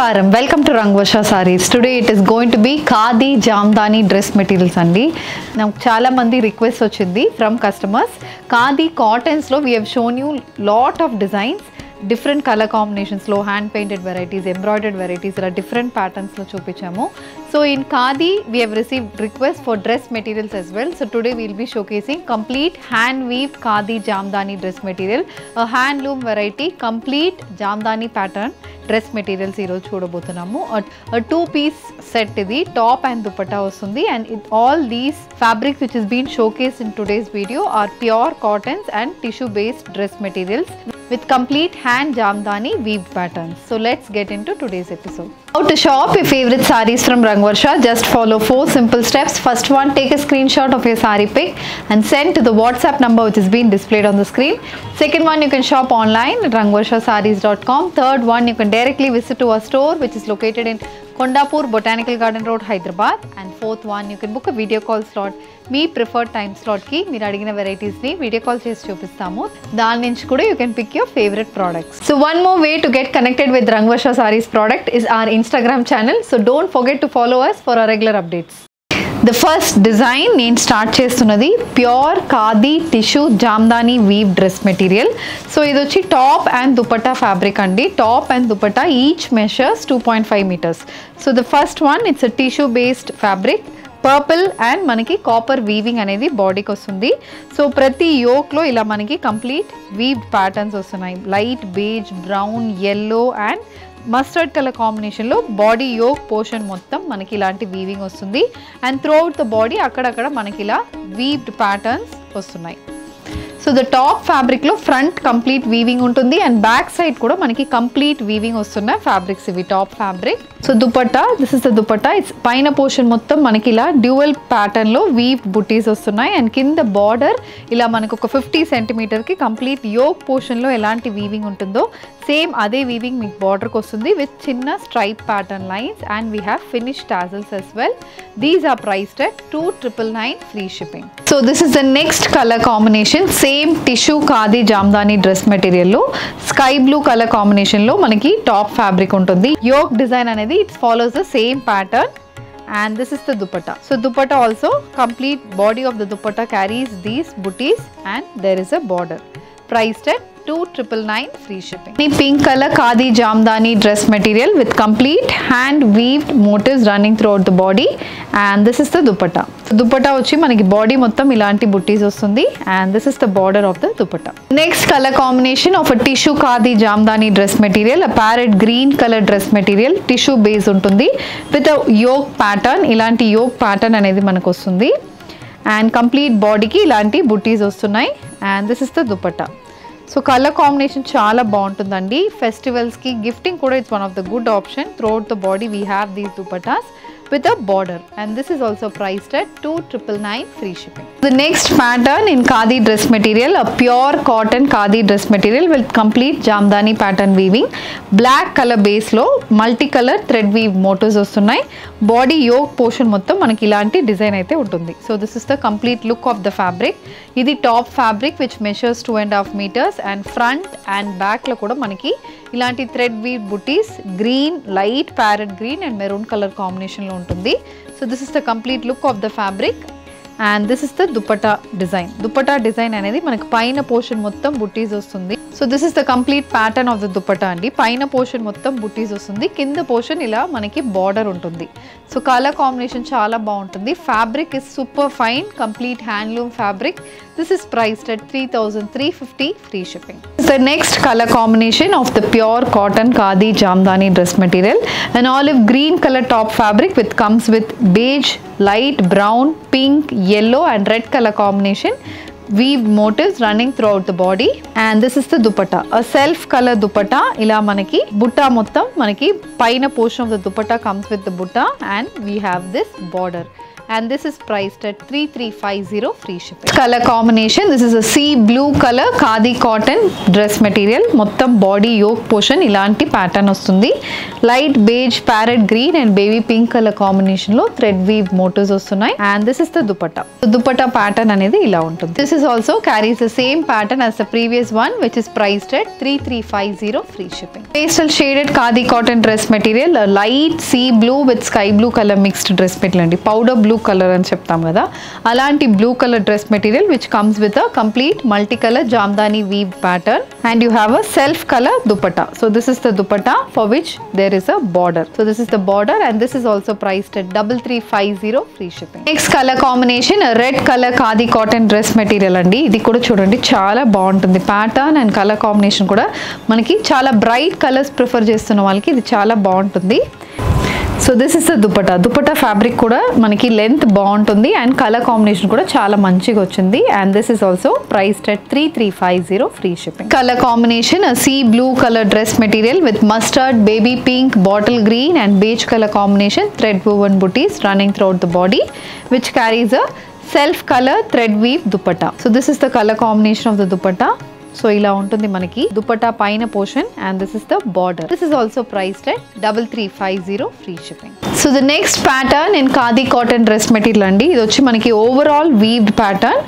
Namaskaram, welcome to Rangvarsha Sarees. Today it is going to be Khadi Jamdani dress materials andi. Now chala mandi requests ochindi from customers. Khadi cottons lo we have shown you lot of designs, different color combinations lo, hand painted varieties, embroidered varieties, there are different patterns lo chupichamu. So in Khadi we have received requests for dress materials as well. So today we will be showcasing complete hand weaved Khadi Jamdani dress material, a handloom variety, complete Jamdani pattern dress materials ee roju చూడబోతున్నాము. A two-piece set ఇది top and dupatta వస్తుంది, and all these fabrics which is being showcased in today's video are pure cottons and tissue based dress materials with complete hand Jamdani weaved patterns. So let's get into today's episode. How to shop your favorite sarees from Rangvarsha? Just follow 4 simple steps. First one, take a screenshot of your saree pic and send to the WhatsApp number which is being displayed on the screen. Second one, you can shop online at rangvarshasarees.com. Third one, you can directly visit to our store which is located in Kondapur Botanical Garden Road, Hyderabad. And fourth one, you can book a video call slot. మీ preferred time స్లాట్కి మీరు అడిగిన వెరైటీస్ని video call చేసి చూపిస్తాము. దాని నుంచి కూడా you can pick your favourite products. So one more way to get connected with Rangavarsha Sarees product is our Instagram channel. So don't forget to follow us for our regular updates. The first design నేను start చేస్తున్నది pure khadi tissue jamdani weave dress material. So ఇది వచ్చి top and dupatta fabric అండి. Top and dupatta each measures 2.5 meters. So the first one it's a tissue based fabric, purple and మనకి copper weaving అనేది బాడీకి వస్తుంది. So ప్రతి యోక్లో ఇలా మనకి కంప్లీట్ వీవ్డ్ ప్యాటర్న్స్ వస్తున్నాయి. Light beige, brown, yellow and mustard colour కాంబినేషన్లో బాడీ యోక్ పోర్షన్ మొత్తం మనకి ఇలాంటి వీవింగ్ వస్తుంది. And through out the body అక్కడక్కడ మనకి ఇలా వీవ్డ్ ప్యాటర్న్స్ వస్తున్నాయి. సో ద టాప్ ఫ్యాబ్రిక్లో ఫ్రంట్ కంప్లీట్ వీవింగ్ ఉంటుంది అండ్ బ్యాక్ సైడ్ కూడా మనకి కంప్లీట్ వీవింగ్ వస్తున్న ఫ్యాబ్రిక్స్ ఇవి top fabric. So dupatta, this is the dupatta. It's పైన పోర్షన్ మొత్తం మనకి ఇలా డ్యూయల్ ప్యాటర్న్లో వీవ్డ్ బుటీస్ వస్తున్నాయి అండ్ కింద బార్డర్ ఇలా మనకు ఒక 50 centimeterకి కంప్లీట్ యోక్ పోర్షన్లో ఎలాంటి వీవింగ్ ఉంటుందో సేమ్ అదే వీవింగ్ మీకు బార్డర్కి వస్తుంది విత్ చిన్న stripe pattern lines and we have finished tassels as well. These are priced at 2,999 free shipping. So this is the next color combination. Same tissue khadi jamdani dress material lo sky blue color combination lo manaki top fabric untundi. Yoke design anedi it follows the same pattern and this is the dupatta. So dupatta also complete body of the dupatta carries these booties and there is a border. Priced at 2,999 free shipping. The pink color khadi jamdani dress material with complete hand weaved motifs running throughout the body and this is the dupatta. So dupatta vachi manaki body mottam ilanti butties vastundi and this is the border of the dupatta. Next color combination of a tissue khadi jamdani dress material, a parrot green color dress material, tissue base untundi with a yoke pattern. Ilanti yoke pattern anedi manaku vastundi and complete body ki ilanti butties vastunnai and this is the dupatta. So colour combination చాలా బాగుంటుందండి. ఫెస్టివల్స్కి gifting కూడా it's one of the good option. Throughout the body we have these dupattas with a border and this is also priced at 2,999 free shipping. The next pattern in khadi dress material, a pure cotton khadi dress material with complete jamdani pattern weaving. Black color base lo multicolor thread weave motifs vastunnai. Body yoke portion mottam manaki ilanti design aithe untundi. So this is the complete look of the fabric. Idi top fabric which measures 2.5 meters and front and back lo kuda manaki ilanti thread weave booties, green, light parrot green and maroon color combination lo ఉంటుంది. So this is the complete look of the fabric and this is the dupatta design. Dupatta design అనేది మనకి పైన portion మొత్తం బుట్టీస్ వస్తుంది. So this is the complete pattern of the dupatta అండి. పైన portion మొత్తం బుట్టీస్ వస్తుంది, కింద పోర్షన్ ఇలా మనకి బార్డర్ ఉంటుంది. సో కలర్ కాంబినేషన్ చాలా బాగుంటుంది. Fabric is super fine, complete handloom fabric. This is priced at 3,350 free shipping. The next color combination of the pure cotton khadi jamdani dress material, an olive green color top fabric with comes with beige, light brown, pink, yellow and red color combination. Weave motifs running throughout the body and this is the dupatta, a self color dupatta. ila manaki butta mottam manaki paina portion of the dupatta comes with the butta and we have this border and this is priced at 3350 free shipping. Color combination, this is a sea blue color khadi cotton dress material. Mottam body yoke portion ilanti pattern ostundi. Light beige parrot green and baby pink color combination lo thread weave motifs ostunayi, and this is the dupatta. The dupatta pattern anedi ila untundi. This is also carries the same pattern as the previous one, which is priced at 3350 free shipping. Pastel shaded khadi cotton dress material, a light sea blue with sky blue color mixed dress material andi. Powder blue color అని చెప్తాం కదా, అలాంటి blue colour dress material which comes with a complete multi colour Jamdani weave pattern, and you have a self colour dupatta. So this is the dupatta for which there is a border. So this is the border and this is also priced at 3350 free shipping. Next colour combination red colour khadi cotton dress material అండి. ఇది కూడా చూడండి చాలా బాగుంటుంది. Pattern and colour combination కూడా మనకి చాలా bright colours prefer చేస్తున్న వాళ్ళకి ఇది చాలా బాగుంటుంది. So this is the dupatta. Dupatta fabric కూడా మనకి లెంత్ బాగుంటుంది అండ్ కలర్ కాంబినేషన్ కూడా చాలా మంచిగా వచ్చింది, and this is also priced at 3350 free shipping. Colour combination sea blue colour dress material with mustard, baby pink, bottle green and beige colour combination thread woven booties running throughout the body which carries a self color thread weave dupatta. So this is the color combination of the dupatta. So ఇలా ఉంటుంది మనకి దుపట్టా పైన portion, and this is the border. This is also priced at 3350 free shipping. So the next pattern in khadi cotton dress material అండి. ఇది వచ్చి మనకి overall weaved pattern,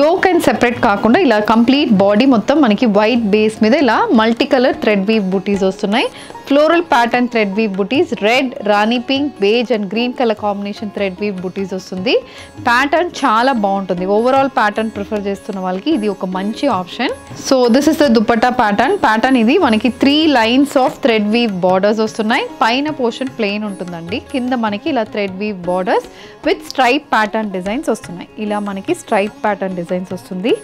yoke and separate కాకుండా ఇలా కంప్లీట్ బాడీ మొత్తం మనకి వైట్ బేస్ మీద ఇలా multi colour thread weave butis వస్తున్నాయి. Floral pattern thread weave butis, red, rani pink, beige and green colour combination thread weave బుటీస్ వస్తుంది. ప్యాటర్న్ చాలా బాగుంటుంది. ఓవరాల్ ప్యాటర్న్ ప్రిఫర్ చేస్తున్న వాళ్ళకి ఇది ఒక మంచి option. So this is the dupatta pattern. Pattern ఇది మనకి 3 lines of thread weave borders వస్తున్నాయి. పైన పోర్షన్ ప్లెయిన్ ఉంటుందండి, కింద మనకి ఇలా thread weave borders with stripe pattern designs వస్తున్నాయి. ఇలా మనకి స్ట్రైప్ ప్యాటర్న్ డిజైన్స్ వస్తుంది.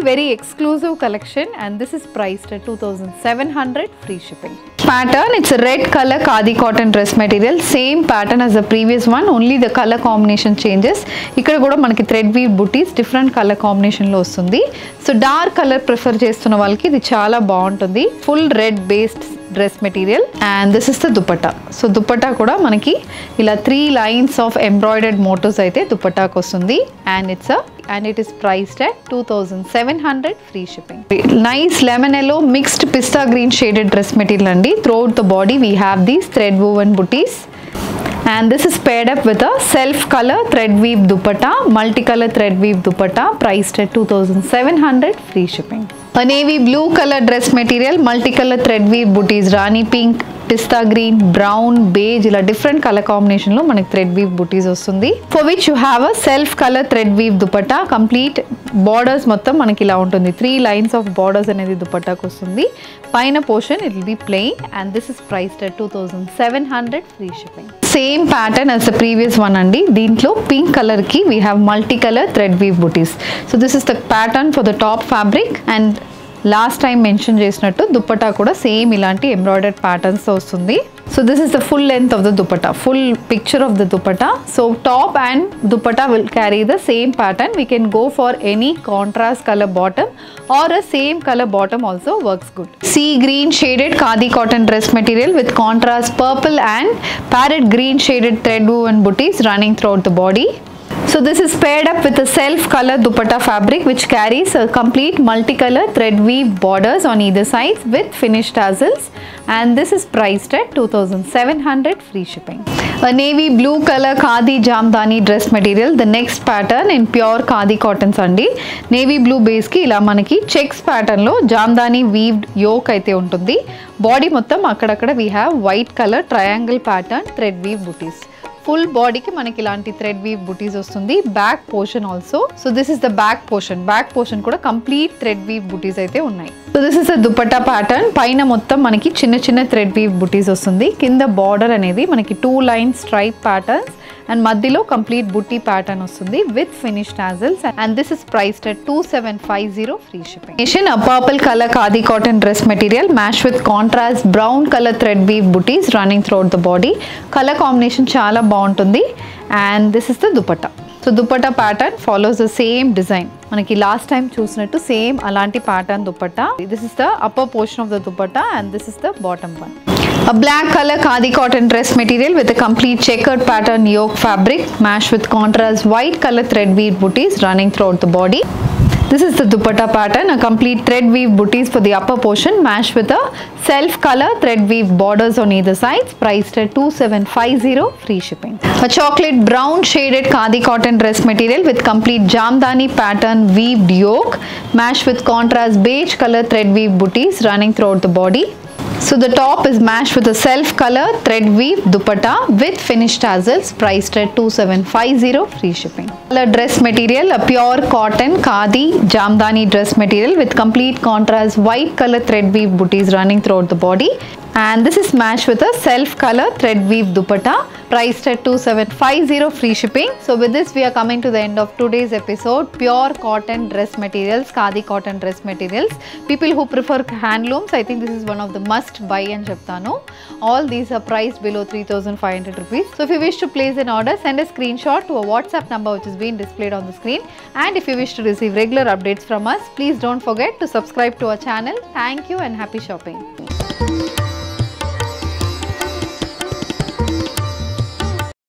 very exclusive collection, and this is priced at 2700 free shipping. Pattern, it's a red color khadi cotton dress material, same pattern as the previous one, only the color combination changes. ఇక్కడ కూడా మనకి thread weave booties different color combination లో వస్తుంది. So dark colour prefer చేస్తున్న వాళ్ళకి ఇది చాలా బాగుంటుంది. Full red based dress material, and this is the dupatta. So dupatta కూడా మనకి ఇలా 3 లైన్స్ ఆఫ్ ఎంబ్రాయిడర్డ్ మోటివ్స్ అయితే దుపట్టాకు వస్తుంది, and it is priced at 2700 free shipping. Nice lemon yellow mixed pista green shaded dress material andi. Throughout the body we have these thread woven booties, and this is paired up with a self color thread weave dupatta, multicolor thread weave dupatta, priced at 2700 free shipping. A navy blue color dress material, multicolor thread weave booties, rani pink, pista green, brown, beige ఇలా different colour combination లో మనకి thread weave బుటీస్ వస్తుంది. For which you have a self colour thread weave dupatta. Complete borders మొత్తం మనకి ఇలా ఉంటుంది. 3 lines of borders అనేది దుపట్టాకు వస్తుంది. పైన portion it will be plain, and this is priced at 2700 free shipping. Same pattern as the previous one అండి. దీంట్లో పింక్ కలర్ కి we have multi colour thread weave butis. So this is the pattern for the top fabric, and last time mention చేసినట్టు దుపట్టా కూడా same ఇలాంటి embroidered patterns వస్తుంది. So this is the full length of the dupatta, full picture of the dupatta. So top and dupatta will carry the same pattern. We can go for any contrast colour bottom or a same colour bottom also works good. Sea green shaded khadi cotton dress material with contrast purple and parrot green shaded thread woven booties running throughout the body. So this is paired up with a self color dupatta fabric which carries a complete multicolor thread weave borders on either sides with finished tassels, and this is priced at 2700 free shipping. A navy blue color khadi jamdani dress material, the next pattern in pure khadi cottons andi. Navy blue base ki ila manaki checks pattern lo jamdani weaved yoke aithe untundi. Body mottam akkadakada we have white color triangle pattern thread weave booties. Full బాడీకి మనకి ఇలాంటి thread weave బుటీస్ వస్తుంది. Back portion also. So this is the back portion. Back portion కూడా complete thread weave బుటీస్ అయితే ఉన్నాయి. So this is the dupatta pattern. పైన మొత్తం మనకి చిన్న చిన్న థ్రెడ్ వీవ్ బుటీస్ వస్తుంది. కింద బార్డర్ అనేది మనకి 2 లైన్ స్ట్రైప్ ప్యాటర్న్స్ అండ్ మధ్యలో కంప్లీట్ బుట్టి ప్యాటర్న్ వస్తుంది with finish tassels, and this is priced at 2750 free shipping. A purple color khadi cotton dress material matched with contrast brown color thread weave booties running throughout the body. Color combination చాలా బాగుంటుంది, and this is the dupatta. So dupatta pattern follows the same design. మనకి last time చూసినట్టు same అలాంటి pattern dupatta. This is the upper portion of the dupatta and this is the bottom one. A black color khadi cotton dress material with a complete checkered pattern yoke fabric matched with contrast white color thread weave booties running throughout the body. This is the dupatta pattern, a complete thread weave booties for the upper portion matched with a self color thread weave borders on either sides, priced at 2750, free shipping. A chocolate brown shaded khadi cotton dress material with complete jamdani pattern weaved yoke matched with contrast beige color thread weave booties running throughout the body. So the top is matched with a self color thread weave dupatta with finished tassels, priced at 2750, free shipping. Color dress material, a pure cotton khadi jamdani dress material with complete contrast white color thread weave booties running throughout the body, and this is matched with a self color thread weave dupatta, priced at 2750, free shipping. So with this we are coming to the end of today's episode. Pure cotton dress materials, khadi cotton dress materials. People who prefer handlooms, I think this is one of the must buy and cheptanu. All these are priced below 3500 rupees. So if you wish to place an order, send a screenshot to a WhatsApp number which is being displayed on the screen. And if you wish to receive regular updates from us, please don't forget to subscribe to our channel. Thank you and happy shopping.